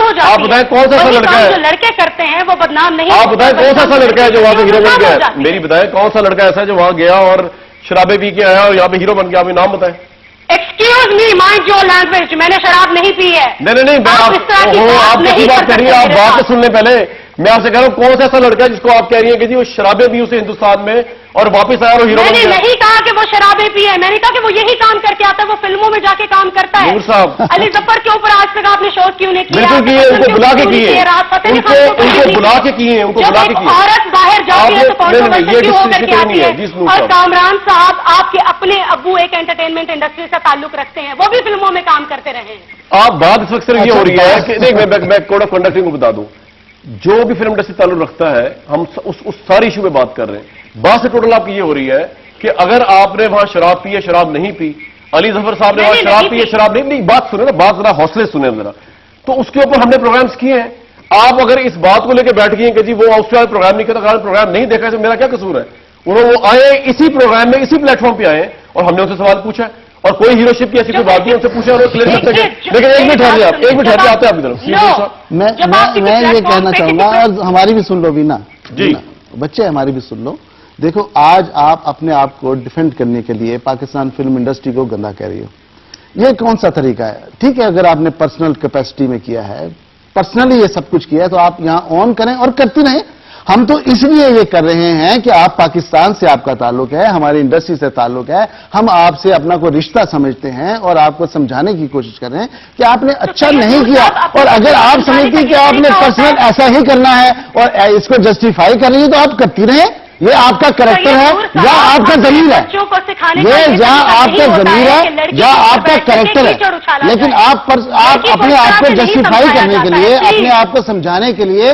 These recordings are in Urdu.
ہو جاتی ہے. آپ بتائیں کون سا لڑکا ہے جو لڑکے کرتے ہیں وہ بدنام نہیں. آپ بتائیں کون سا لڑکا ہے جو وہاں پہ ہیرو بن گیا ہے؟ میری بتائیں کون سا لڑکا ایسا ہے جو وہاں گیا اور شرابیں پی کے آیا اور یہاں پہ ہیرو بن گیا؟ آپ نام بتائیں. Excuse me mind your language. میں نے شراب نہیں پی ہے. نہیں آپ کسی بات کر رہی ہیں. آپ بات تو سن لیں پہلے. میں آپ سے کہہ رہا ہوں کون سا ایسا لڑکا ہے جس کو آپ کہہ رہی ہیں کہ جی وہ شرابیں بھی اسے ہندوستان میں اور واپس آیا اور ہیرو بن گیا؟ میں نے نہیں کہا کہ وہ شرابیں پی ہے. میں نے کہا کہ وہ یہی کام کر کے آتا ہے. وہ فلموں میں جا کے کام کرتا ہے. نور صاحب علی ظفر کے اوپر آج تک آپ نے شوٹ کیوں نہیں کیا؟ بالکل کیے. ان کو بلا کے کیے. ان کو بلا کے کیے. ان کو بلا کے کیے. عورت باہر جاتی ہے تو کنٹروورسی کیوں ہو کر کے آتی ہے؟ اور کامران صاحب آپ کے اپنے ابو ایک انٹرٹینمنٹ انڈسٹری سے تعلق رکھتے ہیں. وہ بھی فلموں میں کام کرتے رہے ہیں. آپ بات اس وقت صرف یہ ہو رہی ہے کہ دیکھ میں کوڈ آف کنڈکٹ کو بتا دوں. جو بھی فلم انڈسٹری تعلق رکھتا ہے ہم اس ساری ایشو پہ بات کر رہے ہیں. بات سے ٹوٹل آپ کی یہ ہو رہی ہے کہ اگر آپ نے وہاں شراب پی ہے شراب نہیں پی. علی ظفر صاحب نے وہاں شراب پی ہے شراب نہیں. بات سنیں نا, بات ذرا حوصلے سنیں ذرا. تو اس کے اوپر ہم نے پروگرامز کیے ہیں. آپ اگر اس بات کو لے کے بیٹھ گئے ہیں کہ جی وہ اس والے پروگرام نہیں کرتا, پروگرام نہیں دیکھا تو میرا کیا قصور ہے؟ وہ آئے اسی پروگرام میں اسی پلیٹ فارم پہ آئے اور ہم نے ان سے سوال پوچھا اور کوئی ہیرو شپ کی ایسی کوئی بات نہیں ان سے پوچھا اور کلیئر کر سکے. لیکن ایک منٹ ٹھہر آپ, ایک منٹ ٹھہر آتے ہیں آپ کی طرف. میں یہ کہنا چاہوں گا اور ہماری بھی سن لو بینا جی بچے, ہماری بھی سن لو. دیکھو آج آپ اپنے آپ کو ڈیفینڈ کرنے کے لیے پاکستان فلم انڈسٹری کو گندا کہہ رہی ہو. یہ کون سا طریقہ ہے؟ ٹھیک ہے اگر آپ نے پرسنل کیپیسٹی میں کیا ہے, پرسنلی یہ سب کچھ کیا ہے تو آپ یہاں آن کریں اور کرتی رہیں. ہم تو اس لیے یہ کر رہے ہیں کہ آپ پاکستان سے آپ کا تعلق ہے, ہماری انڈسٹری سے تعلق ہے. ہم آپ سے اپنا کوئی رشتہ سمجھتے ہیں اور آپ کو سمجھانے کی کوشش کر رہے ہیں کہ آپ نے اچھا نہیں کیا. اور اگر آپ سمجھتی ہیں کہ آپ نے پرسنل ایسا ہی کرنا ہے اور اس کو جسٹیفائی کر رہی ہے تو آپ کرتی رہیں. یہ آپ کا کریکٹر ہے یا آپ کا ضمیر ہے؟ یہ یا آپ کا ضمیر ہے یا آپ کا کریکٹر ہے. لیکن آپ اپنے آپ کو جسٹیفائی کرنے کے لیے, اپنے آپ کو سمجھانے کے لیے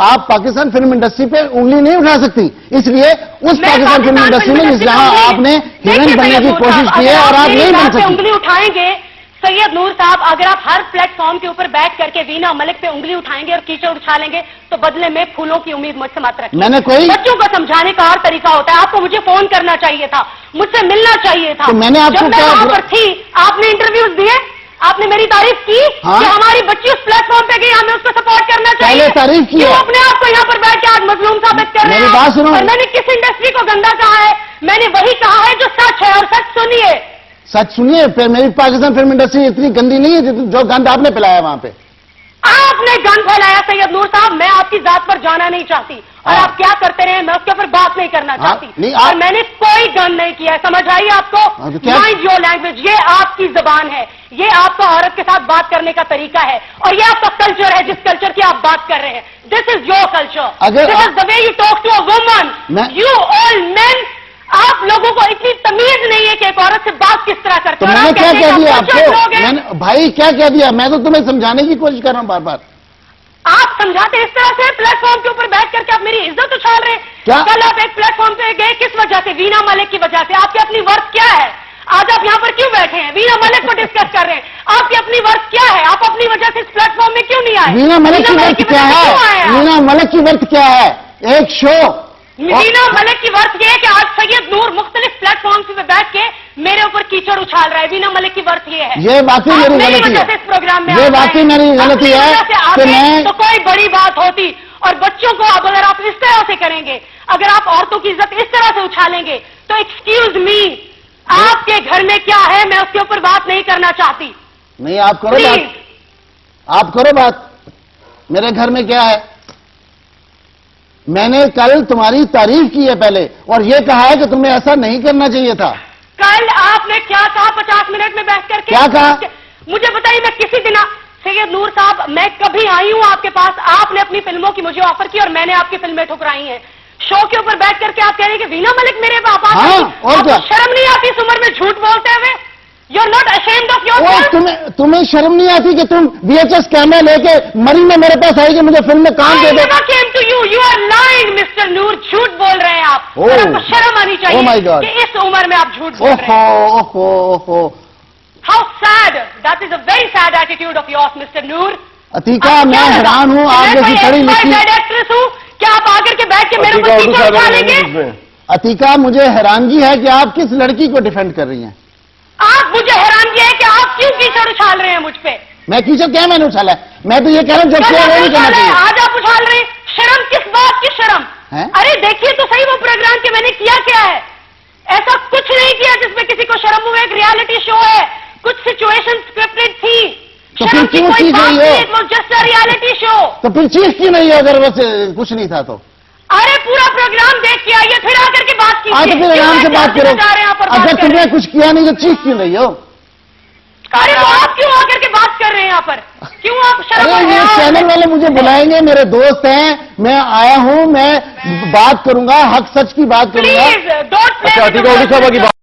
آپ پاکستان فلم انڈسٹری پہ انگلی نہیں اٹھا سکتی. اس لیے اس پاکستان فلم انڈسٹری میں جہاں آپ نے ہیروئن بننے کی کوشش کی ہے اور آپ نہیں بن سکتی. انگلی اٹھائیں گے سید نور صاحب, اگر آپ ہر پلیٹ فارم کے اوپر بیٹھ کر کے وینا ملک پہ انگلی اٹھائیں گے اور کیچڑ اچھالیں گے تو بدلے میں پھولوں کی امید مجھ سے مت رکھیں. میں نے کوئی بچوں کو سمجھانے کا اور طریقہ ہوتا ہے. آپ کو مجھے فون کرنا چاہیے تھا, مجھ سے ملنا چاہیے تھا. میں نے آپ کو وہاں پر تھی آپ نے انٹرویوز دیے, آپ نے میری تعریف کی کہ ہماری بچی اس پلیٹ فارم پہ گئی, ہمیں اس کو سپورٹ کرنا چاہیے. تعریف کی کیوں اپنے آپ کو یہاں پر بیٹھ کے آج مظلوم ثابت کر رہے ہیں؟ میری بات سنو. میں نے کس انڈسٹری کو گندا کہا ہے؟ میں نے وہی کہا ہے جو سچ ہے, اور سچ سنیے. سچ سنیے. پھر میری پاکستان فلم انڈسٹری اتنی گندی نہیں ہے جو گند آپ نے پلایا وہاں پہ. آپ نے گند پھیلایا سید نور صاحب. میں آپ کی ذات پر جانا نہیں چاہتی اور آپ کیا کرتے رہے میں اس کے اوپر بات نہیں کرنا چاہتی. اور میں نے کوئی گند نہیں کیا. سمجھ آئیے آپ کو؟ Mind your language. یہ آپ کی زبان ہے, یہ آپ کا عورت کے ساتھ بات کرنے کا طریقہ ہے, اور یہ آپ کا کلچر ہے جس کلچر کی آپ بات کر رہے ہیں. This is your culture. This is the way you talk to a woman. You all men, آپ لوگوں کو اتنی تمیز نہیں ہے کہ ایک عورت سے بات کس طرح کرتے ہیں. میں نے کیا کہہ دیا آپ کو؟ بھائی کیا کہہ دیا؟ میں تو تمہیں سمجھانے کی کوشش کر رہا ہوں بار بار. آپ سمجھاتے اس طرح سے پلیٹ فارم کے اوپر بیٹھ کر کے آپ میری عزت اچھال رہے ہیں. کل آپ ایک پلیٹ فارم پہ گئے کس وجہ سے؟ وینا ملک کی وجہ سے. آپ کی اپنی ورث کیا ہے؟ آج آپ یہاں پر کیوں بیٹھے ہیں؟ وینا ملک کو ڈسکس کر رہے ہیں. آپ کی اپنی ورث کیا ہے؟ آپ اپنی وجہ سے اس پلیٹ فارم میں کیوں نہیں آئے؟ وینا ملک کی ورث کیا ہے؟ وینا ملک کی ورث کیا ہے؟ ایک شو. وینا ملک کی ورث یہ ہے کہ آج سید نور مختلف پلیٹ فارمز پہ بیٹھ کے میرے اوپر کیچڑ اچھال رہا ہے. وینا ملک کی ورث یہ ہے. یہ واقعی میری غلطی ہے. اس پروگرام میں یہ واقعی میری غلطی ہے کہ میں تو کوئی بڑی بات ہوتی. اور بچوں کو اب اگر آپ اس طرح سے کریں گے, اگر آپ عورتوں کی عزت اس طرح سے اچھالیں گے تو ایکسکیوز می, آپ کے گھر میں کیا ہے میں اس کے اوپر بات نہیں کرنا چاہتی. نہیں آپ کرو بات, آپ کرو بات. میرے گھر میں کیا ہے؟ میں نے کل تمہاری تعریف کی ہے پہلے اور یہ کہا ہے کہ تمہیں ایسا نہیں کرنا چاہیے تھا. کل آپ نے کیا کہا 50 منٹ میں بیٹھ کر کے؟ کیا کہا مجھے بتائیے. میں کسی دن سید نور صاحب میں کبھی آئی ہوں آپ کے پاس, آپ نے اپنی فلموں کی مجھے آفر کی اور میں نے آپ کی فلمیں ٹھکرائی ہیں. شو کے اوپر بیٹھ کر کے آپ کہہ رہے ہیں کہ وینا ملک میرے پاس شرم نہیں آتی اس عمر میں جھوٹ بولتے ہوئے؟ You are not ashamed of yourself. تمہیں شرم نہیں آتی کہ تم VHS کیمرہ لے کے مری میں میرے پاس آئی کہ مجھے فلم میں کام دے دو؟ You are lying, Mr. نور. جھوٹ بول رہے ہیں آپ. آپ کو شرم آنی چاہیے کہ اس عمر میں آپ جھوٹ بول رہے ہیں. How sad. That is a very sad attitude of yours, Mr. نور. عتیقہ میں حیران ہوں, آپ جیسی پڑھی لکھی ایکٹریس ہوں, کیا آپ آ کر کے بیٹھ کے میرے کو کیچڑ اچھالیں گے؟ عتیقہ مجھے حیرانگی ہے کہ آپ کس لڑکی کو ڈیفینڈ کر رہی ہیں. آپ مجھے حیرانگی ہے کہ آپ کیوں کیچڑ اچھال رہے ہیں مجھ پہ. میں کیچڑ کیا میں نے اچھالا ہے؟ میں تو یہ کہہ رہا ہوں جو کیا وہ نہیں کرنا چاہیے. آج آپ اچھال رہے ہیں شرم, کس بات کی شرم؟ ارے دیکھیے تو صحیح وہ پروگرام کہ میں نے کیا ہے. ایسا کچھ نہیں کیا جس میں کسی کو شرم ہوئے. ایک ریالٹی شو ہے, کچھ سچویشن اسکرپٹڈ تھی. تو پھر کیوں چیز نہیں ہو؟ Just reality show. تو پھر چیز کیوں نہیں ہے اگر بس کچھ نہیں تھا تو؟ ارے پورا پروگرام دیکھ کے آئیے, پھر آ کر کے بات کیجیے. تو پھر آرام سے بات کرو. اگر تم نے کچھ کیا نہیں تو چیز کیوں نہیں ہو؟ ارے تو آپ کیوں آ کر کے بات کر رہے ہیں یہاں پر؟ کیوں آپ شرم؟ یہ چینل والے مجھے بلائیں گے, میرے دوست ہیں, میں آیا ہوں, میں بات کروں گا, حق سچ کی بات کروں گا. پلیز ڈونٹ اچھا ٹھیک ہے,